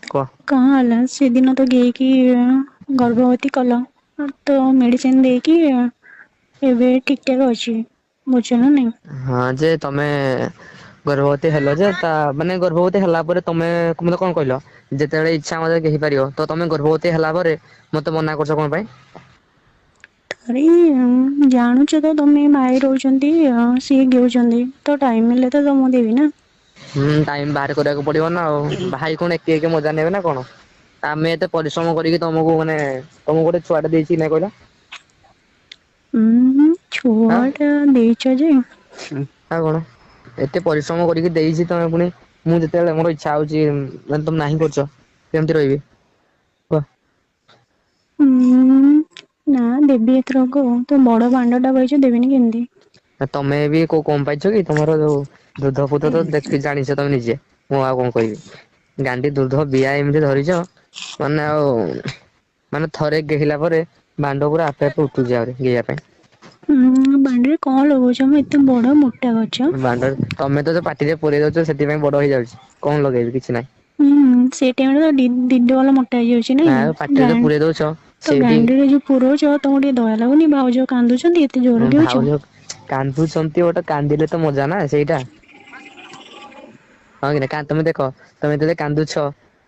କୁହ। କଣ ହେଲା ସେଦିନ ତ ଗେଇକି ଗର୍ଭବତୀ କଲ ତ ମେଡିସିନ ଦେଇକି ଏବେ ଠିକ ଠାକ ଅଛି ବୁଝ ନା ନାଇଁ। ହଁ ଯେ ତମେ ଗର୍ଭବତୀ ହେଲ ଯେ ତା ମାନେ ଗର୍ଭବତୀ ହେଲା ପରେ ତମେ ମତେ କଣ କହିଲ? ଯେତେବେଳେ ଇଚ୍ଛା ମତେ ହେଇପାରିବ ତ ତମେ ଗର୍ଭବତୀ ହେଲା ପରେ ମତେ ମନା କରୁଛ କଣ ପାଇଁ? ଆରେ ଜାଣୁଛ ତ ତମେ ଭାଇ ରହୁଛନ୍ତି ସିଏ ଗେଉଛନ୍ତି। ତ ଟାଇମ ହେଲେ ତ ତମକୁ ଦେବି ନା। ହୁଁ ଟାଇମ ବାହାର କରିବାକୁ ପଡିବ ନା ଆଉ ଭାଇ କଣ ଏକି ଏକି ମଜା ନେବେ ନା କଣ? ଆମେ ଏତେ ପରିଶ୍ରମ କରିକି ତମକୁ ମାନେ ତମକୁ ଗୋଟେ ଛୁଆଟେ ଦେଇଛି କି ନାଇଁ କହିଲ? ଛୁଆ ଆଁ ଟା ଦେଇଛ ଯେ ଆଉ କଣ ଏତେ ପରିଶ୍ରମ କରିକି ଦେଇଛି ତମେ ପୁଣି ମୁଁ ଯେତେବେଳେ ମୋର ଇଚ୍ଛା ହଉଛି ମାନେ ତମେ ନାହିଁ କରୁଛ କେମିତି ରହିବି କୁହ? ଉୁଁ ନା ଦେବୀ ଏଥରକ ତ ବଡ ଭାଣ୍ଡ ଟା କହିଛ ଦେବିନି କେମିତି? ତମେ ବି କୋଉ କମ ପାଇଛ କି ତମର ଯୋଉ ଦୁଧ ଫୁଧ ତ ଦେଖି ଜାଣିଛ ତମେ ନିଜେ। ମୁଁ ଆଉ କଣ କହିବି ଗାଣ୍ଡି ଦୁଧ ବିଆ ଏମିତି ଧରିଛ ମାନେ ଆଉ ମାନେ ଥରେ ଗେହିଲା ପରେ ବାଣ୍ଡ ପୁରା ଆପେ ଆପେ ଉଠୁଛି ଆହୁରି ଗେଇବା ପାଇଁ। ବାଣ୍ଡିରେ କଣ ଲଗଉଛ ମ ଏତେ ବଡ ମୋଟା ଗଛ। ବାଣ୍ଡ ତମେ ତ ଯୋଉ ପାଟିରେ ପୁରେଇ ଦଉଛ ସେଥିପାଇଁ ବଡ ହେଇଯାଉଛି କଣ ଲଗେଇବି କିଛି ନାହିଁ। ହୁଁ ସେଇ ଟାଇମରେ ତ ଦିଦ ବାଲା ମୋଟା ହେଇଯାଉଛି ଆଉ ପାଟିରେ ତ ପୁରେଇ ଦଉଛ ତ ସେଇଠି ଗାଣ୍ଡିରେ ଯୋଉ ପୁରଉଛ ତମକୁ ଟିକେ ଦୟା ଲାଗୁନି ଭାଉଜ କାନ୍ଦୁଛନ୍ତି ଏତେ ଜୋରରେ ଗେଉଛ। ଭାଉଜ କାନ୍ଦୁଛନ୍ତି ଗୋଟେ କାନ୍ଦିଲେ ତ ମଜା ନା ସେଇଟା। ହଁ କି ନା ତମେ ଦେଖ ତମେ ଯେତେବେଳେ କାନ୍ଦୁଛ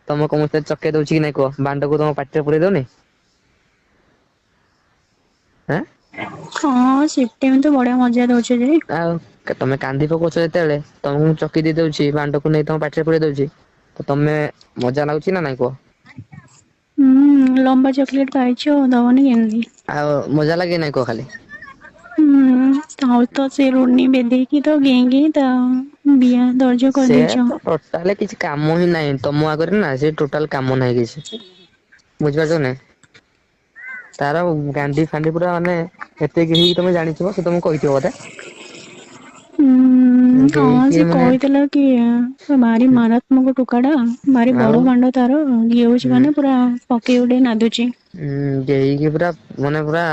ତମକୁ ମୁଁ ଚକେଇ ଦଉଛି କି ନାଇଁ କୁହ ବାଣ୍ଡକୁ ତମ ପାଟିରେ ପୁରେଇ ଦଉନି। ଆଁ ହଁ ସେଟା ବି ତ ବଢିଆ ମଜା ଦଉଛ ଯେ। ଆଉ ତମେ କାନ୍ଦି ପକଉଛ ଯେତେବେଳେ ତମକୁ ମୁଁ ଚକି ଦେଇ ଦଉଛି ବାଣ୍ଡକୁ ନେଇ ତମ ପାଟିରେ ପୁରେଇ ଦଉଛି। ତ ତମେ ମଜା ଲାଗୁଛି ନା ନାଇଁ କୁହ? ଲମ୍ବା ଚକଲେଟ ପାଇଛ ଦବନି କେମିତି? ଆଉ ମଜା ଲାଗେ ନାଇଁ କୁହ ଖାଲି? ଆଉ ତ ସେ ରୁନି ବେଧେଇକି ତ ଗେଁ ତା ବିଆ ଦର୍ଜ ସେ କରିଦେଇଛ। ତ ଟୋଟାଲି କିଛି କାମ ହିଁ ନାହିଁ ତମ ଆଗରେ ନା ସେ ଟୋଟାଲ କାମ ନାହିଁ କିଛି। ବୁଝିପାରୁଛ ନାଇଁ ତାର ଗାଣ୍ଡି ଫାଣ୍ଡି ପୁରା ମାନେ ଏତେକ ହେଇକି ତମେ ଜାଣିଥିବ ସେ ତମକୁ କହିଥିବ ବୋଧେ। ହଁ ଗେଇକି ସେ ମାନେ କହିଥିଲା କି ଭାରି ମାରାତ୍ମକ ଟୋକା ଟା ଭାରି ଆଉ ବଡ କାଣ୍ଡ ତାର ଗିଳୁଛି ହୁଁ ମାନେ ପୁରା ପକେଇ ଗୋଟେ ନାଦୁଛି। ଗେଇକି ପୁରା ମାନେ ପୁରା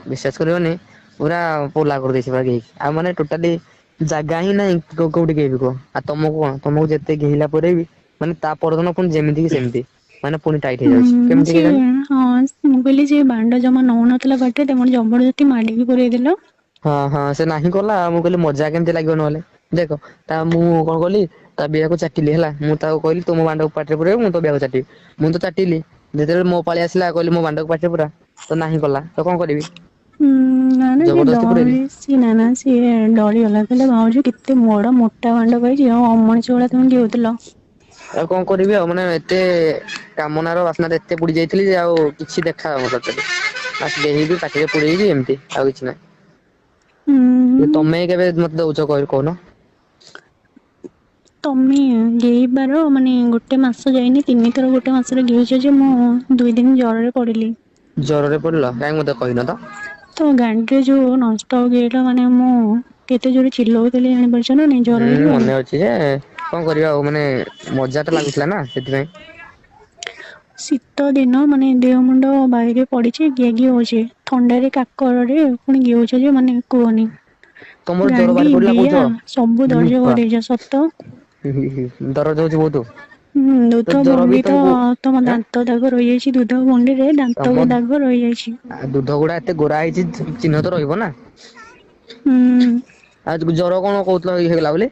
ବିଶ୍ୱାସ କରିବନି ପୁରା ପୋଲା କରିଦେଇଛି ପୁରା ଗେଇକି ଆଉ ମାନେ ଟୋଟାଲି ଜାଗା ହିଁ ନାଇଁ କୋଉଠି ଗେଇବି କୁହ ଆଉ ତମକୁ କଣ ତମକୁ ଯେତେ ଗେଇଲା ପରେ ବି ମାନେ ତା ପରଦିନ ପୁଣି ଯେମିତି କି ସେମିତି ମାନେ ପୁଣି ଟାଇଟ୍ ହେଇଯାଉଛି କେମିତି ସିଏ କେଜାଣି? ହଁ ମୁଁ କହିଲି ସେ ବାଣ୍ଡ ଜମା ନଉନଥିଲା ପାଟିରେ ତାକୁ ଜବରଦସ୍ତି ମାଡିକି ପୁରେଇଦେଲ। ହଁ ହଁ ସେ ନାହିଁ କଲା ଆଉ ମୁଁ କହିଲି ମଜା କେମିତି ଲାଗିବ ନହେଲେ ଦେଖ ତା ମୁଁ କଣ କଲି ତା ବିଆକୁ ଚାଟିଲି ହେଲା ମୁଁ ତାକୁ କହିଲି ତୁ ମୋ ଭାଣ୍ଡକୁ ପାଟିରେ ପୁରେଇବୁ ମୁଁ ତୋ ବିଆକୁ ଚାଟିବି। ମୁଁ ତ ଚାଟିଲି ଯେତେବେଳେ ମୋ ପାଳି ଆସିଲା କହିଲି ମୋ ଭାଣ୍ଡକୁ ପାଟିରେ ପୁରା ତ ନାହିଁ କଲା ତ କଣ କରିବି? ନା ନା ସେ ଜବରଦସ୍ତି ପୁରେଇଲି ନା ନା ସିଏ ଡରିଗଲା କହିଲା ଭାଉଜ କେତେ ବଡ ମୋଟା ଭାଣ୍ଡ ପାଇଛି ଆଉ ଅମଣିଷ ଭଳିଆ ତମେ ଗେଉଥିଲ। ଆଉ କଣ କରିବି ଆଉ ମାନେ ଏତେ କାମନାର ବାସ୍ନାରେ ଏତେ ବୁଡି ଯାଇଥିଲି ଯେ ଆଉ କିଛି ଦେଖା ଯାଉନଥିଲା ବାସ୍ ଗେଇବି ପାଟିରେ ପୁରେଇବି ଏମିତି ଆଉ କିଛି ନାହିଁ। ହୁଁ ତମେ କେବେ ମତେ ଦଉଛ କହିଲ କହୁନ? ତମେ ଗେଇବାର ମାନେ ଗୋଟେ ମାସ ଯାଇନି ତିନିଥର ଗୋଟେ ମାସରେ ଗେଇଛ ଯେ ମୁଁ 2 ଦିନ ଜରରେ ପଡିଲି। ଜ୍ୱରରେ ପଡିଲ କାଇଁ ମତେ କହିନ ତ? ତ ଗାଣ୍ଡିରେ ଯୋଉ ନଷ୍ଟ ଗେଇଲ ମାନେ ମୁଁ କେତେ ଜୋରେ ଚିଲଉଥିଲି ଜାଣିପାରୁଛ ନା ନାଇଁ ଜର ହେଇଯିବାରୁ। ଯେ କଣ କରିବା ଆଉ ମାନେ ମଜା ତ ଲାଗୁଥିଲା ନା ସେଥିପାଇଁ। ଶୀତ ଦିନ ମାନେ ଦେହ ମୁଣ୍ଡ ବାଇରେ ପଡିଛି ଗେଁ ଗେଁ ହଉଛି ଥଣ୍ଡାରେ କାକରରେ ପୁଣି ଗେଉଛ ଯେ ମାନେ କୁହନି। ତମର ଜର ଗାଣ୍ଡି ବାହାରି ପଡିଲା କହୁଛ ବିିଆ ସବୁ ଦର୍ଜ କରିଦେଇଛ ସତ। ଦରଜ ହଉଛି ବହୁତ। ତ ଦୁଧ ଜର ବି ଭଣ୍ଡି ତ ତମକୁ ତମ ଆଁ ଦାନ୍ତ ଦାଗ ରହିଯାଇଛି ଦୁଧ ଭଣ୍ଡିରେ ତମ ଦାନ୍ତ ଦାଗ ରହିଯାଇଛି। ଆଉ ଦୁଧ ଗୁଡା ଏତେ ଗୋରା ହେଇଛି ଚିହ୍ନ ତ ରହିବ ନା। ହୁଁ। ଆଉ ଜ୍ୱର କଣ କହୁଥିଲ ହେଇଗଲା ବୋଲି।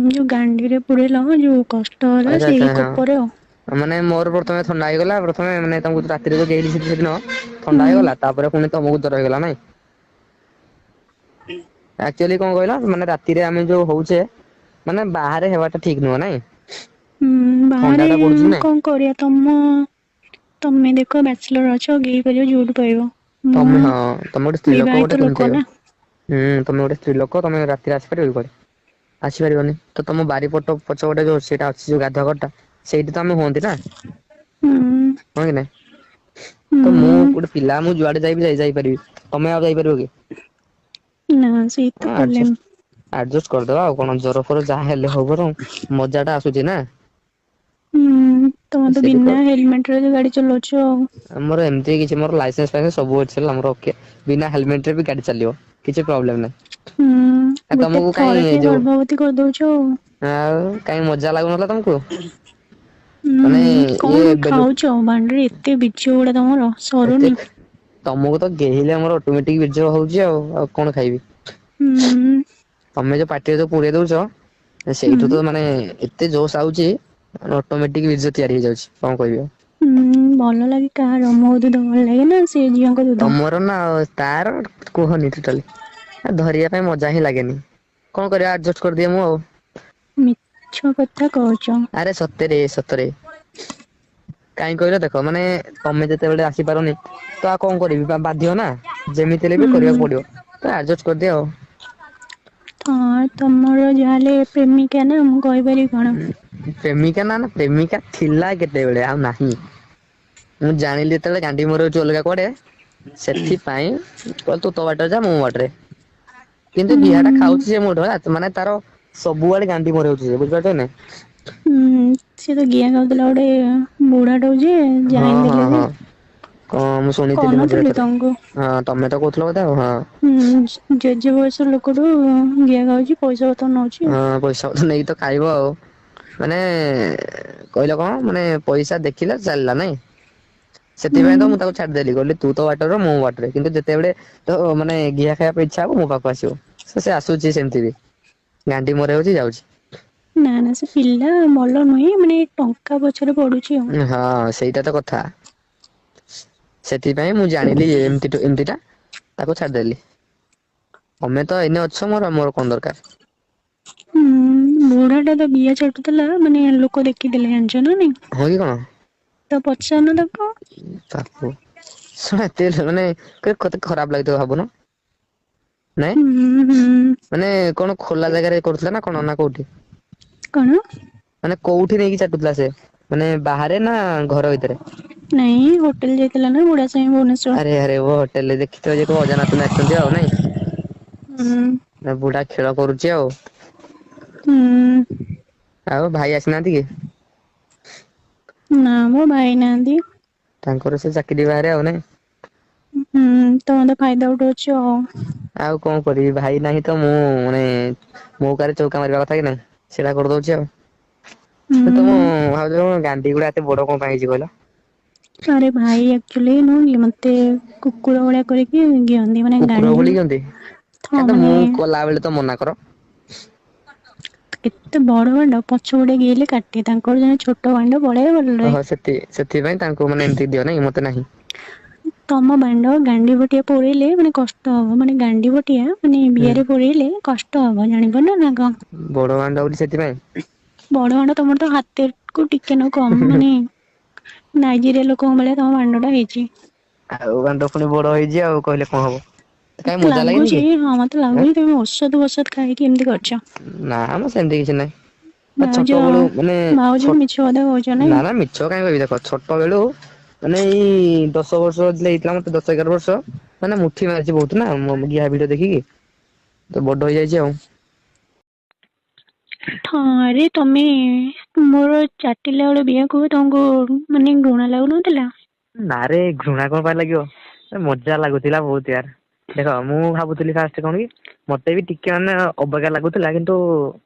ଯୋଉ ଗାଣ୍ଡିରେ ପୁରେଇଲ ଯୋଉ କଷ୍ଟ ହେଲା ଆଚ୍ଛା ଆଚ୍ଛା ସେଇ ହଁ। କୋପରେ ଆଉ। ମାନେ ମୋର ପ୍ରଥମେ ଥଣ୍ଡା ହେଇଗଲା ପ୍ରଥମେ ମାନେ ତମକୁ ରାତିରେ ଯୋଉ ଗେଇଲି ସେଦିନ ଥଣ୍ଡା ହୁଁ ହେଇଗଲା ତାପରେ ପୁଣି ତମକୁ ଜର ହେଇଗଲା ନାଇଁ। ଆକ୍ଚୁଆଲି କଣ କହିଲ ମାନେ ରାତିରେ ଆମେ ଯୋଉ ହଉଛେ ମାନେ ବାହାରେ ହେବାଟା ଠିକ ନୁହଁ ନାଇଁ। ଥଣ୍ଡା ବାହାରେ ଟା ପଡୁଛି ନା କଣ କରିବା ତମେ ଦେଖ ବ୍ୟାଚଲର ଅଛ ଗେଇ ପାରିବ ଯୋଉଠି ପାଇବ। ମୁଁ ତମେ ହଁ ତମେ ଗୋଟେ ସ୍ତ୍ରୀ ଲୋକ ବିବାହିତ ଗୋଟେ କେମିତି ନା ତମେ ଗୋଟେ ସ୍ତ୍ରୀ ଲୋକ ତମେ ରାତିରେ ଆସିପାରିବ କି କୁଆଡେ? ଆସିପାରିବନି ତ ତମ ବାରିପଟ ପଛ ପଟେ ଯୋଉ ସେଇଟା ଅଛି ଯୋଉ ଗାଧୁଆ ଘରଟା ସେଇଠି ତ ଆମେ ହୁଅନ୍ତି ନା ହୁଁ ହଁ କି ନାଇଁ ତ ମୁଁ ହୁଁ ଗୋଟେ ପିଲା ମୁଁ ଯୁଆଡେ ଯାଇବି ଯାଇପାରିବି ତମେ ଆଉ ଯାଇପାରିବ କି? ନା ସେଇ ତ ପ୍ରୋବ୍ଲେମ୍। ଆଡଜଷ୍ଟ କରିଦବା ଆଉ କଣ ଜର ଫର ଯାହା ହେଲେ ହଉ ବରଂ ମଜା ଟା ଆସୁଛି ନା। ତମେ ତ ସେଠି ବିନା ହେଲମେଟରେ ଗାଡି ଚଲାଉଛ ଆଉ। ଆମର ଏମିତି କିଛି ମୋର ଲାଇସେନ୍ସ ଫାଇସେନ୍ସ ସବୁ ଅଛି ହେଲା ଆମର ଓକେ। ବିନା ହେଲମେଟ ରେ ବି ଗାଡି ଚାଲିବ କିଛି ପ୍ରୋବ୍ଲେମ ନାହିଁ। ଆଉ ଗୋଟେ ତମକୁ କାଇଁ ଥରକେ ଯୋଉ ଗର୍ଭବତୀ କରିଦଉଛ ଆଉ। ଆଉ କାଇଁ ମଜା ଲାଗୁନଥିଲା ତମକୁ? ମାନେ ଇଏ କଣ ବେଲୁ ଖାଉଛ ବାଣ୍ଡରେ ଏତେ ବୀଜ ଗୁଡା ତମର ଏତେ ସରୁନି? ତମକୁ ତ ଗେହିଲେ ଆମର ଅଟୋମେଟିକ ବୀର୍ଯ୍ୟ ହଉଛି ଆଉ କଣ ଖାଇବି? ହୁଁ ତମେ ଯୋଉ ପାଟିରେ ଯୋଉ ପୁରେଇ ଦଉଛ ସେଇଠୁ ହୁଁ ତ ମାନେ ଏତେ ଜୋସ ଆଉଛି ଅଟୋମେଟିକ ବୀର୍ଯ୍ୟ ତିଆରି ହେଇଯାଉଛି କଣ କହିବି ଆଉ? ହୁଁ ଭଲ ଲାଗେ କାହାର ମୋ ଦୁଧ ଭଲ ଲାଗେ ନା ସେ ଝିଅଙ୍କ ଦୁଧ? ତମର ନା ତାର କୁହନି ଟୋଟାଲି ଧରିବା ପାଇଁ ମଜା ହିଁ ଲାଗେନି। କଣ କରିବା ଆଡଜଷ୍ଟ କରିଦିଏ ମୁଁ ଆଉ। ମିଛ କଥା କହୁଛ। ଆରେ ସତରେ ସତରେ କାହିଁ କହିଲ ଦେଖ ମାନେ ତମେ ଯେତେବେଳେ ଆସିପାରନି ତ ଆଉ କଣ କରିବି ବାଧ୍ୟ ନା ଯେମିତି ହେଲେ ବି କରିବାକୁ ହୁଁ ପଡିବ ତ ଆଡଜଷ୍ଟ କରିଦିଏ ଆଉ। ହଁ ତମର ଯାହାହେଲେ ପ୍ରେମିକା ନା ମୁଁ କହିପାରିବି କଣ? ପ୍ରେମିକା ନା ନା ପ୍ରେମିକା ଥିଲା କେତେବେଳେ ଆଉ ନାହିଁ। ମୁଁ ଜାଣିଲି ଯେତେବେଳେ ଗାଣ୍ଡି ମରଉଛି ଅଲଗା କୁଆଡେ ସେଥିପାଇଁ କହିଲି ତୁ ତୋ ବାଟରେ ଯା ମୁଁ ମୋ ବାଟରେ। କିନ୍ତୁ ହୁଁ ବିହା ଟା ଖାଉଛି ସେ ମୋଠୁ ମାନେ ତାର ସବୁଆଡେ ଗାଣ୍ଡି ମରଉଛି ସେ ବୁଝିପାରୁଛ ନାଇଁ? ହୁଁ ସିଏ ତ ଗିଆ ଗାଉଥିଲା ଗୋଟେ ବୁଢା ଟା ଯେ ହଁ ଜାଣି ହଁ ଦେଲେ ଯେ ହଁ କଣ ମୁଁ ଶୁଣିଥିଲି ମଝିରେ କହୁନଥିଲି ଥରେ ତମକୁ ହଁ ତମେ ତ କହୁଥିଲ ବୋଧେ ଆଉ ହଁ। ହୁଁ ଜେଜେ ବୟସ ଲୋକଠୁ ଗିଆ ଗାଉଛି ପଇସା ପତ୍ର ନଉଛି ଆଉ। ହଁ ପଇସା ପତ୍ର ନେଇକି ତ ଖାଇବ ଆଉ ମାନେ କହିଲ କଣ ମାନେ ପଇସା ଦେଖିଲା ଚାଲିଲା ନାଇଁ? ସେଥିପାଇଁ ତ ହୁଁ ମୁଁ ତାକୁ ଛାଡିଦେଲି କହିଲି ତୁ ତ ବାଟରେ ମୁଁ ବାଟରେ କିନ୍ତୁ ଯେତେବେଳେ ତ ମାନେ ଗିଆ ଖାଇବା ପାଇଁ ଇଚ୍ଛା ହବ ମୋ ପାଖକୁ ଆସିବ ସେ ଆସୁଛି ସେମିତି ବି। ଗାଣ୍ଡି ମରେଇଉଛି ଯାଉଛି। ନା ନା ସେ ପିଲା ଭଲ ନୁହେଁ ମାନେ ଟଙ୍କା ପଛରେ ପଡୁଛି ଆଉ। ହଁ ସେଇଟା ତ କଥା ସେଥିପାଇଁ ମୁଁ ଜାଣିଲି ଏମତି ଟା ତାକୁ ଛାଡିଦେଲି ତମେ ତ ଏଇନେ ଅଛ ମୋର କଣ ଦରକାର? ହୁଁ ବୁଢା ଟା ତ ଗିଆ ଛାଟୁଥିଲା ମାନେ ଲୋକ ଦେଖିଦେଲେ ଜାଣିଛ ନା ନାଇଁ? ହଁ କି କଣ? ତ ପଚାରୁନ ତାକୁ? ତାକୁ ଶଳା ଏତେ ମାନେ କେତେ ଖରାପ ଲାଗିଥିବ ଭାବୁନ? ନାଇଁ ହୁଁ ହୁଁ ମାନେ କଣ ଖୋଲା ଜାଗାରେ କରୁଥିଲା ନା କଣ ନା କୋଉଠି? କଣ? ମାନେ କୋଉଠି ନେଇକି ଚାଟୁଥିଲା ସେ ମାନେ ବାହାରେ ନା ଘର ଭିତରେ? ନାଇଁ ହୋଟେଲ ଯାଇଥିଲା ନା ବୁଢା ସାଇଁ ଭୁବନେଶ୍ଵର। ଆରେ ଆରେ ଓ ହୋଟେଲ ରେ ଦେଖିଥିବ ଯେ କୋଉ ଅଜା ନାତୁଣି ଆସିଛନ୍ତି ଆଉ ନାଇଁ? ହୁଁ ନା ବୁଢା ଖେଳ କରୁଛି ଆଉ। ହୁଁ ଆଉ ଭାଇ ଆସିନାହାନ୍ତି କି? ନା ମ ଭାଇ ନାହାନ୍ତି। ତାଙ୍କର ସେ ଚାକିରି ବାହାରେ ଆଉ ନାଇଁ? ହୁଁ ତମେ ତ ଫାଇଦା ଉଠଉଛ ଆଉ। ଆଉ କଣ କରିବି ଭାଇ ନାହିଁ ତ ମୁଁ ମାନେ ମଉକାରେ ଚୌକା ମାରିବା କଥା କି ନାଇଁ ସେଇଟା କରିଦଉଛି ଆଉ। ତମ ହୁଁ ଭାଉଜ ଗାଣ୍ଡି ଗୁଡା ଏତେ ବଡ କଣ ପାଇଁ ହେଇଛି କହିଲ? ଆରେ ଭାଇ ଆକ୍ଚୁଆଲି ନୁହଁ କି ମତେ କୁକୁର ଭଳିଆ କରିକି ଗିଅନ୍ତି ମାନେ କୁକୁର ଗାଣ୍ଡି ବୋଳିଛନ୍ତି ହଁ କାଇଁ ତ ମାନେ ମୁଁ କଲା ବେଳେ ତ ମନା କର। ଏତେ ବଡ ଭାଣ୍ଡ ପଛ ପଟେ ଗିଳିଲେ କାଟେ ତାଙ୍କର ଜଣେ ଛୋଟ ଭାଣ୍ଡ ପଳାଏ ଭଲରେ। ଓହୋ ସେଥିପାଇଁ ତାଙ୍କୁ ମାନେ ଏମିତି ଦିଅ ନାଇଁ ମତେ ନାହିଁ। ତମ ଭାଣ୍ଡ ଗାଣ୍ଡି ପଟିଆ ପୁରେଇଲେ ମାନେ କଷ୍ଟ ହବ ମାନେ ଗାଣ୍ଡି ପଟିଆ ମାନେ ହୁଁ ବିହରେ ପୁରେଇଲେ କଷ୍ଟ ହବ ଜାଣିପାରୁନ ନା କଣ? ବଡ ଭାଣ୍ଡ ବୋଲି ସେଥିପାଇଁ? ବଡ ଭାଣ୍ଡ ତମର ତ ହାତକୁ ଟିକେ ନାକୁ କମ ମାନେ ନାଇଜେରିଆ ଲୋକଙ୍କ ଭଳିଆ ତମ ଭାଣ୍ଡ ଟା ହେଇଛି। ଆଉ ଭାଣ୍ଡ ପୁଣି ବଡ ହେଇଛି ଆଉ କହିଲେ କଣ ହବ? କାଇଁ ମତେ ମଜା ଲାଗେନି ଲାଗୁଛି କି? ହଁ ମତେ ଆଁ ଲାଗୁଛି ତମେ ଔଷଧ ଫୋଷଧ ଖାଇକି ଏମିତି କରିଛ। ନା ମ ସେମିତି କିଛି ନାହିଁ। ଆ ଭାଉଜ ଛୋଟ ବେଳୁ ମାନେ ଭାଉଜ ମିଛ କଥା କହୁଛ ନାଇଁ? ନା ନା ମିଛ କାଇଁ କହିବି ଦେଖ ଛୋଟ ବେଳୁ ମାନେ ଏଇ 10 ବର୍ଷ ହେଇଥିଲା ମତେ 10-11 ବର୍ଷ ମାନେ ମୁଠି ମାରିଛି ବହୁତ ନା ଗିଆ ଭିଡିଓ ଦେଖିକି ତ ବଡ ହେଇଯାଇଛି ଆଉ। ଥରେ ତମେ ମୋର ଚାଟିଲା ବେଳେ ବିହାକୁ ତମକୁ ମାନେ ଘୃଣା ଲାଗୁନଥିଲା? ନାରେ ଘୃଣା କଣ ପାଇଁ ଲାଗିବ ମଜା ଲାଗୁଥିଲା ବହୁତ ୟାର। ଦେଖ ମୁଁ ଭାବୁଥିଲି ଫାଷ୍ଟ କଣ କି ମତେ ବି ଟିକେ ମାନେ ଅବାଗିଆ ଲାଗୁଥିଲା କିନ୍ତୁ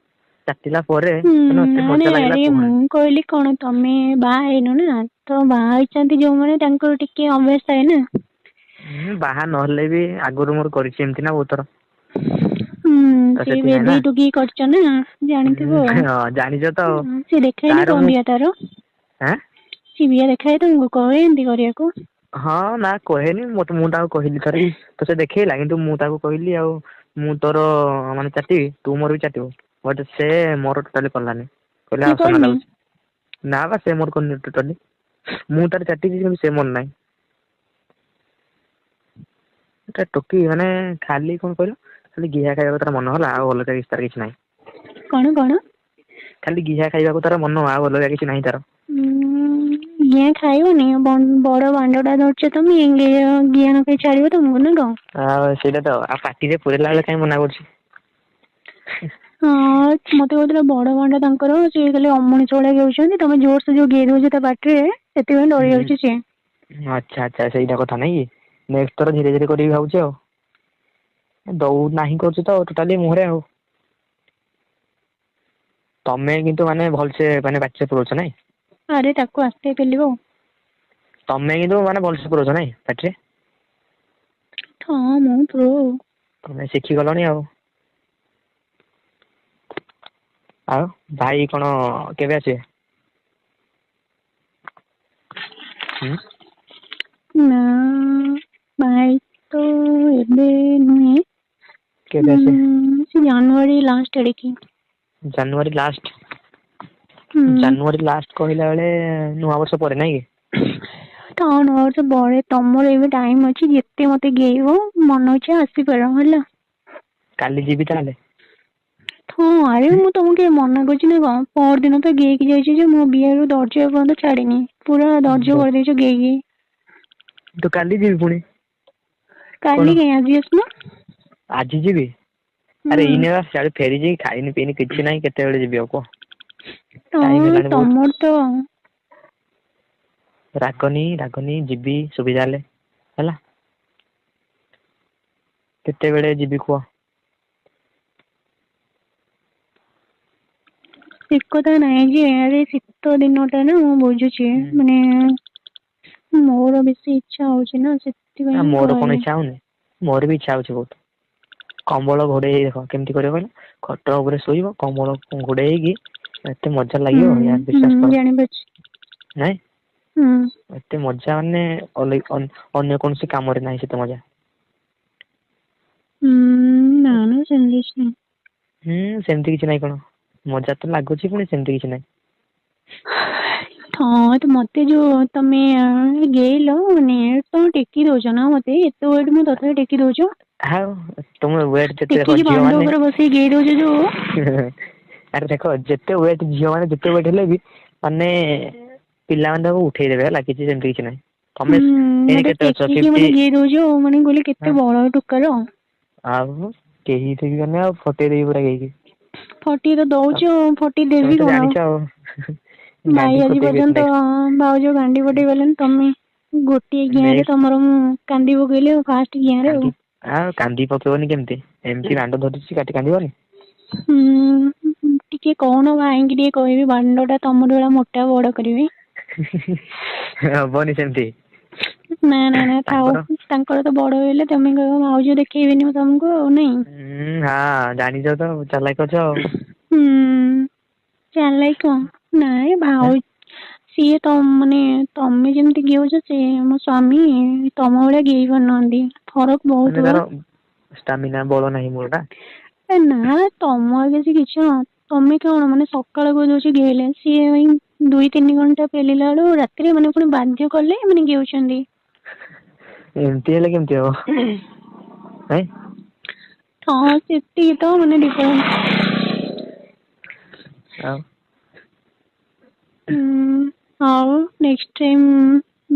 ଚାଟିଲା ପରେ ହୁଁ ମାନେ ଏତେ ମାନେ ମଜା ଆରେ ଲାଗିଲା ମୁଁ କୁହନି। କହିଲି କଣ ତମେ ବାହା ହେଇନ ନା ତ ବାହା ହେଇଛନ୍ତି ଯୋଉମାନେ ତାଙ୍କର ଟିକେ ଅଭ୍ୟାସ ଥାଏ ନା। ବାହା ନହେଲେ ବି ଆଗରୁ ମୋର କରିଛି ଏମିତି ନା ବହୁତ ଥର। ହୁଁ ତ ସେ ସେଥିପାଇଁ ନା ଭେଦେଇ ଟୁକିକି କରିଛ ନା ଜାଣିଥିବ ଆଉ। ହଁ ଜାଣିଛ ତ ଆଉ ସେ ଦେଖାଏନି ତାର ମୁଁ ତମ୍ବିଆ ତାର ଆଁ ସିବିଆ ଦେଖାଏ ତମକୁ କହେ ଏମିତି କରିବାକୁ। ହଁ ନା କହେନି ମୁଁ ତାକୁ କହିଲି ଥରେ ତ ସେ ଦେଖେଇଲା କିନ୍ତୁ ମୁଁ ତାକୁ କହିଲି ଆଉ ମୁଁ ତୋର ମାନେ ଚାଟିବି ତୁ ମୋର ବି ଚାଟିବୁ ବଟ ସେ ମୋର ଟୋଟାଲି କଲାନି। କହିଲା ସିଏ ଅସନା କରିନି ଲାଗୁଛି ନା ବା ସେ ମୋର କରିନି ଟୋଟାଲି ମୁଁ ତାର ଚାଟିଛି କିନ୍ତୁ ସେ ମୋର ନାହିଁ। ଏଟା ଟୋକି ମାନେ ଖାଲି କଣ କହିଲ ଖାଲି ଗିହା ଖାଇବାକୁ ତାର ମନ ହେଲା ଆଉ ଅଲଗା କିଛି ତାର କିଛି ନାହିଁ। କଣ କଣ? ଖାଲି ଗିହା ଖାଇବାକୁ ତାର ମନ ଆଉ ଅଲଗା କିଛି ନାହିଁ ତାର। ଗିଆ ଖାଇବନି ବଡ ଭାଣ୍ଡ ଟା ଧରିଛ ତମେ ଗିଆ ନ ଖାଇ ଛାଡିବ ତମକୁ ନା କଣ? ଆଉ ସେଇଟା ତ ଆଉ ପାଟିରେ ପୁରେଇଲା ବେଳେ କାଇଁ ମନା କରୁଛି। ହଁ ମତେ କହୁଥିଲା ବଡ ଭାଣ୍ଡ ତାଙ୍କର ସିଏ ଖାଲି ଅମଣିଷ ଭଳିଆ ଗାଉଛନ୍ତି ତମେ ଜୋରସେ ଯୋଉ ଗେଇ ଦଉଛ ତା ପାଟିରେ ସେଥିପାଇଁ ଡରି ଯାଉଛି ସିଏ। ଆଚ୍ଛା ଆଚ୍ଛା ସେଇଟା କଥା ନାଇଁ କି ନେକ୍ସଟ ଥର ଧୀରେ ଧୀରେ କରିବି ଭାବୁଛି ଆଉ। ଦଉ ନାହିଁ କରୁଛି ତ ଟୋଟାଲି ମୁହଁରେ ଆଉ। ତମେ କିନ୍ତୁ ମାନେ ଭଲସେ ମାନେ ପାଟିରେ ପୁରଉଛ ନାଇଁ? ଆରେ ତାକୁ ଆସ୍ତେ ପେଲିବ। ତମେ କିନ୍ତୁ ମାନେ ଭଲସେ ପୁରଉଛ ନାଇଁ ପାଟିରେ? ହଁ ମୁଁ ପ୍ରୋ। ତମେ ଶିଖିଗଲଣି ଆଉ। ଆଉ ଭାଇ କଣ କେବେ ଆସିବେ? ହୁଁ। ନା ଭାଇ ତ ଏବେ ନୁହେଁ। କେବେ ଆସିବେ? ସେ ଜାନୁଆରୀ ଲାଷ୍ଟ ଆଡିକି। ଜାନୁଆରୀ ଲାଷ୍ଟ, ହୁଁ ଜାନୁଆରୀ ଲାଷ୍ଟ କହିଲା ବେଳେ ନୂଆ ବର୍ଷ ପରେ ନାଇଁ କି? ବଳେ ତମର ଏବେ ଟାଇମ ଅଛି ଯେତେ ମତେ ଗେଇବ ମନ ଇଛା ଆସିପାର ହେଲା। କାଲି ଯିବି ତାହେଲେ। ହଁ ଆରେ ମୁଁ ତମକୁ ଟିକେ ମନା କରୁଛି ନା କଣ ପର ଦିନ ତ ଗେଇକି ଯାଇଛି ଯେ ମୋ ବିଏରୁ ଦର୍ଜ ଏ ପର୍ଯ୍ୟନ୍ତ ଛାଡିନି। ପୁରା ଦର୍ଜ କରିଦେଇଛୁ ଗେଇକି। ତୁ କାଲି ଯିବି ପୁଣି। କଣ କାଲି କାଇଁ ଆଜି ଆସୁନ। ଆଜି ଯିବି ଆରେ ହୁଁ ଏଇନେ ବା ସିଆଡୁ ଫେରିଛି ଖାଇନି ପିଇନି କିଛି ନାହିଁ କେତେବେଳେ ଯିବି ଆଉ କୁହ। ଟାଇମ ହଁ ହେଲାଣି ବହୁତ। ତମର ତ ରାଗନି ଯିବି ସୁବିଧା ହେଲେ ହେଲା। କେତେବେଳେ ଯିବି କୁହ? ସେ କଥା ନାଇଁ ଯେ ଆରେ ଶୀତ ଦିନ ଟା ନା ମୁଁ ବୁଝୁଛି ହୁଁ। ମାନେ ମୋର ବେଶୀ ଇଚ୍ଛା ହଉଛି ନା ସେଥିପାଇଁ ହିଁ ମୋର କଣ କହିଲି। ଇଚ୍ଛା ହଉନି ମୋର ବି ଇଚ୍ଛା ହଉଛି ବହୁତ। କମ୍ବଳ ଘୋଡେଇ ହେଇ ଦେଖ କେମିତି କରିବ କହିଲ ଖଟ ଉପରେ ଶୋଇବ କମ୍ବଳ ଘୋଡେଇ ହେଇକି ଏତେ ମଜା ହୁଁ ଲାଗିବ ୟାର ବିଶ୍ବାସ ହୁଁ କର ଜାଣିପାରୁଛି। ନାଇଁ। ହୁଁ। ଏତେ ମଜା ମାନେ ଅନ୍ୟ କୌଣସି କାମରେ ନାହିଁ ସେତେ ମଜା। ହୁଁ ନା ନା ସେମିତି କିଛି ନାହିଁ। ହୁଁ ସେମିତି କିଛି ନାଇଁ କଣ ମଜା ତ ଲାଗୁଛି ପୁଣି ସେମିତି କିଛି ନାହିଁ। ହଁ ତ ମତେ ଯୋଉ ତମେ ଗେଇଲ ମାନେ ତମେ ଟେକି ଦଉଛ ନା ମତେ ଏତେ ୱେଟ ମୁଁ ତଥାପି ଟେକି ଦଉଛ। ଆଉ ତମ ୱେଟ ଯେତେ ଦେଖ ଟେକିକି ଝିଅ ବାଣ୍ଡ ମାନେ ଉପରେ ବସେଇ ଗେଇ ଦଉଛ ଯୋଉ ଆରେ ଦେଖ ଯେତେ ୱେଟ ଝିଅ ମାନେ ଯେତେ ୱେଟ ହେଲେ ବି ମାନେ ପିଲାମାନେ ତାକୁ ଉଠେଇଦେବେ ହେଲା କିଛି ସେମିତି କିଛି ନାହିଁ। ତମେ ହୁଁ ଏଇନେ ମତେ କେତେ ଅଛ ଟେକିକି 50? ମତେ ଗେଇ ଦଉଛ ମାନେ କହିଲି ହଁ କେତେ ବଡ ଟୋକାର। ଆଉ କେହି ଠେକିବେନି ଆଉ ଫଟେଇ ଦେବି ପୁରା ଗେଇକି। ଫଟି ତ ଦଉଛୁ ଫଟି ତମେ ଦେବି ତ କଣ ଆଉ। ଜାଣିଛ ଭାଇ ଗାଣ୍ଡି ଆଜି ଫଟେଇବି ପର୍ଯ୍ୟନ୍ତ ନେକ୍ସଟ ଭାଉଜ ଗାଣ୍ଡି ଫଟେଇ ଗଲେଣି ତମେ ଗୋଟିଏ ଗିଆରେ ନେକ୍ସଟ ତମର ମୁଁ କାନ୍ଦି ପକେଇଲି ଆଉ ଫାଷ୍ଟ ଗିଆରେ ଆଉ। ଆଉ କାନ୍ଦି ପକେଇବନି କେମିତି ଏମିତି ଦାଣ୍ଡ ଧରିଛି କାନ୍ଦିବନି। ହୁଁ ଟିକେ କହୁନ ଭାଇଙ୍କି ଟିକେ କହିବି ବାଣ୍ଡ ଟା ତମର ଭଳିଆ ମୋଟା ବଡ କରିବେ। ହବନି ସେମିତି। ନା ଥାଉ ତାଙ୍କର ତାଙ୍କର ତ ବଡ ହେଲେ ତମେ କହିବ ଭାଉଜ ଦେଖେଇବେନି ତମକୁ ଆଉ ନାଇଁ। ହଁ ଜାଣିଛ ତ ଚାଲାକ ଅଛ ଆଉ। ହୁଁ ଚାଲାକ ନାଇଁ ଭାଉ ସିଏ ତ ମାନେ ତମେ ଯେମିତି ଗେଉଛ ସେ ମୋ ସ୍ଵାମୀ ତମ ଭଳିଆ ଗେଇ ପାରୁନାହାନ୍ତି। ଫରକ ମାନେ ବହୁତ ବା। ତାର ଷ୍ଟାମିନା ବଳ ନାହିଁ ମୋଟା। ଏ ନା ତମ ଆଗରେ ସେ କିଛି ନୁହଁ। ତମେ କଣ ମାନେ ସକାଳ କହିଦଉଛି ଗେଇଲେ ସିଏ 2-3 ଘଣ୍ଟା ପେଲିଲା ବେଳୁ ରାତିରେ ମାନେ ପୁଣି ବାଧ୍ୟ କଲେ ମାନେ ଗେଉଛନ୍ତି। ଏମିତି ହେଲେ କେମିତି ହବ ନାଇଁ। ହଁ ସେତିକି ତ ମାନେ ଡିଫରେନ୍ସ। ଆଉ ହୁଁ ଆଉ ନେକ୍ସଟ ଟାଇମ୍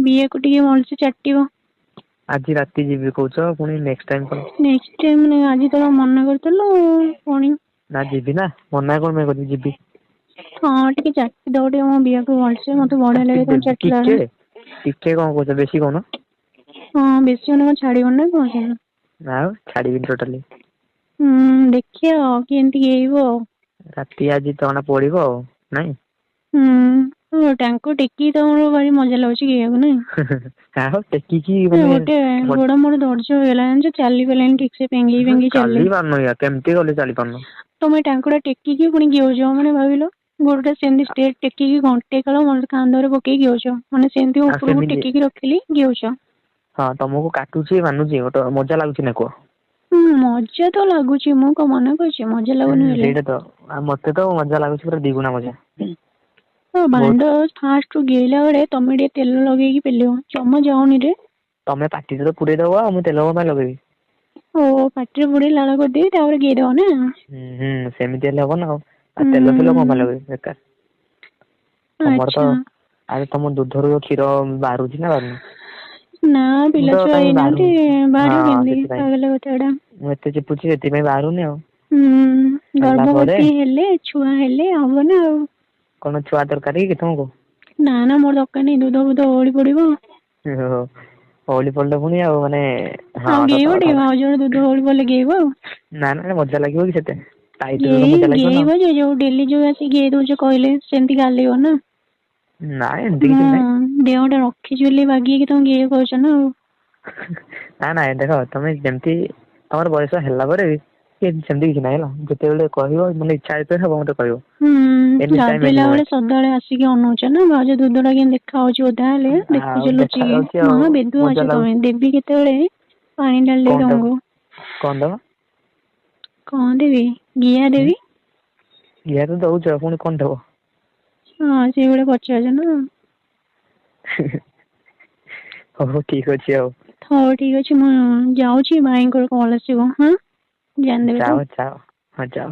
ବିଏ କୁ ଟିକେ ଭଲସେ ଚାଟିବ। ଆଜି ରାତି ଯିବି କହୁଛ ପୁଣି ନେକ୍ସଟ ଟାଇମ୍ କଣ? ନେକ୍ସଟ ଟାଇମ୍ ଆଜି ତ ମନା କରିଥିଲ ପୁଣି ନା ଯିବି ନା ମନା କଣ ପାଇଁ କରିବି ଯିବି। ହଁ ଟିକେ ଚାଟି ଦବ ଟିକେ ମୋ ବିଏକୁ ଭଲସେ ମତେ ବଢିଆ ଲାଗେ ତମେ ଦେବି ଚାଟିଲା ବେଳେ। ଟିକେ କଣ କହୁଛ ବେଶୀ କହୁନ। ହଁ ବେଶୀ ମାନେ କଣ ଛାଡିବନି ନା କଣ? ଆଉ ଛାଡିବିନି ଟୋଟାଲି। ହୁଁ ଦେଖିଆ ଆଉ କେମିତି ଗେଇବ ଆଉ। ରାତି ଆଜି ଜଣା ପଡିବ ଆଉ ନାଇଁ। ହୁଁ ଟାଙ୍କୁ ଟେକିକି ତମର ଭାରି ମଜା ଲାଗୁଛି ଗେଇବାକୁ ନାଇଁ। ଆଉ ଟେକିକି ମାନେ ଗୋଟେ ଗୋଡ ମୋର ଧର୍ଯ୍ୟ ହେଇଗଲା ଜାଣିଛ ଚାଲି ପାରିଲାନି ଠିକ ସେ ପେଙ୍ଗେଇ ପେଙ୍ଗେଇ ଚାଲିଲି। ଚାଲି ପାରୁନ କେମିତି ଗଲେ ଚାଲି ପାରୁନ? ତମେ ଟାଙ୍କୁଟା ଟେକିକି ପୁଣି ଗେଉଛ ମାନେ ଭାବିଲ ଗୋଡଟା ସେମିତି ଷ୍ଟ୍ରେଟ ଟେକିକି ଘଣ୍ଟେ କାଳ କାନ୍ଧରେ ପକେଇକି ଗେଉଛ ମାନେ ସେମିତି ଆଉ ଉପରକୁ ସେମିତି ଟେକିକି ରଖିଲି ଗେଉଛ। ହଁ ତମକୁ କାଟୁଛି ମାନୁଛି ଗୋଟେ ମଜା ଲାଗୁଛି ନା କୁହ? ହୁଁ ମଜା ତ ଲାଗୁଛି ମୁଁ କଣ ମନା କରୁଛି ମଜା ଲାଗୁନି ହୁଁ ବୋଲି। ସେଇଟା ତ ଆଉ ମତେ ତ ମଜା ଲାଗୁଛି ପୁରା ଦିଗୁଣା ମଜା। ହଁ ବହୁତ ଭାଣ୍ଡ ଫାଷ୍ଟରୁ ଗେଇଲା ବେଳେ ତମେ ଟିକେ ତେଲ ଲଗେଇକି ପେଲିବ ଜମା ଯାଉନି ରେ। ତମେ ପାଟିରେ ତ ପୁରେଇ ଦବ ଆଉ ମୁଁ ତେଲ କଣ ପାଇଁ ଲଗେଇବି। ଓ ପାଟିରେ ପୁରେଇ ଲାଳ କରିଦେଇ ତାପରେ ଗେଇଦବ ନା। ହୁଁ ସେମିତି ହେଲେ ହବ ନା ଆଉ ତେଲ ଫେଲ କଣ ପାଇଁ ହୁଁ ଲଗେଇବି ବେକାର। ତମର ତ ଆଚ୍ଛା। ଆରେ ତମ ଦୁଧରୁ କ୍ଷୀର ବାହାରୁଛି ନା ବାହାରୁନି? ନା ମୁଁ ପିଲା ତ ଛୁଆ କାହିଁ ହେଇନାହାନ୍ତି ବାହାରୁନି ବାହାରିବ ହଁ କେମିତି ସେଥିପାଇଁ ପାଗଲ କଥା ଗୁଡା। ମୁଁ ଏତେ ଚିପୁଛି ସେଥିପାଇଁ ବାହାରୁନି ଆଉ। ହୁଁ ହେଲା ପରେ ଗର୍ଭବତୀ ହେଲେ ଛୁଆ ହେଲେ ହବ ନା ଆଉ। କଣ ଛୁଆ ଦରକାର କି ତମକୁ? ନା ନା ମୋର ଦରକାର ନାହିଁ ଦୁଧ ଫୁଧ ଓହଳି ପଡିବ। ଓହୋ ଓହଳି ପଡିଲେ ପୁଣି ଆଉ ମାନେ ହଁ ଆଉ ସତ ଗେଇବ କଥା ଟିକେ ଭାଉଜର ଦୁଧ ଓହଳି ପଡିଲେ ଗେଇବ ଆଉ। ନା ନା ମଜା ଲାଗିବ କି ସେତେ ଟାଇଟରେ ତ ମଜା ଲାଗିବ ନା ଆଉ। ଯୋଉ ଡେଲି ଯୋଉ ଆସିକି ଗେଇ ଦଉଛ କହିଲେ ସେମିତି ଗାଲେଇବ ନା। ନାଇଁ ଏମିତି କିଛି ନାହିଁ। ଦେହଟା ରଖିଛି ବୋଲି ବାଗେଇକି ତମେ ଇଏ କରୁଛ ନା ଆଉ। ନା ନାଇଁ ଦେଖ ତମେ ଯେମିତି ତମର ବୟସ ହେଲା ପରେ ବି ସେମିତି କିଛି ନାହିଁ ହେଲା, ଯେତେବେଳେ କହିବ ମାନେ ଇଚ୍ଛା ଯେତେବେଳେ ହବ ମତେ କହିବ। ଏନି ଟାଇମ ଏନି ଗାଧେଇଲା ବେଳେ ମୋମେଣ୍ଟ। ସଦାବେଳେ ଆସିକି ଅନଉଛ ନା ଭାଉଜ ଦୁଧ ଟା କେମିତି ଦେଖା ହଉଛି ଓଦା ହେଲେ ଆଉ ଦେଖୁଛ ଦେଖା ଲୁଚିକି। ଯାଉଛି ଆଉ ମହା ବେଧୁଆ ମଜା ଅଛ ତମେ, ଲାଗୁଛି। ଦେବି କେତେବେଳେ ପାଣି ଢାଳିଦେବି କଣ ଦବ ତମକୁ। କଣ ଦବ? କଣ ଦେବି? ଗିଆ ଦେବି। ଗିଆ ତ ଦଉଛ ପୁଣି କଣ ଦବ? ହଁ ସେଇଭଳିଆ ପଚାରୁଛ ନା। ହଉ ଠିକ ଅଛି ଆଉ। ହଉ ଠିକ ଅଛି ମୁଁ ଯାଉଛି, ଭାଇଙ୍କର କଲ୍ ଆସିବ। ଜାଣିଦେବେ ତ। ଯାଅ ଯାଅ ହଁ ଯାଅ।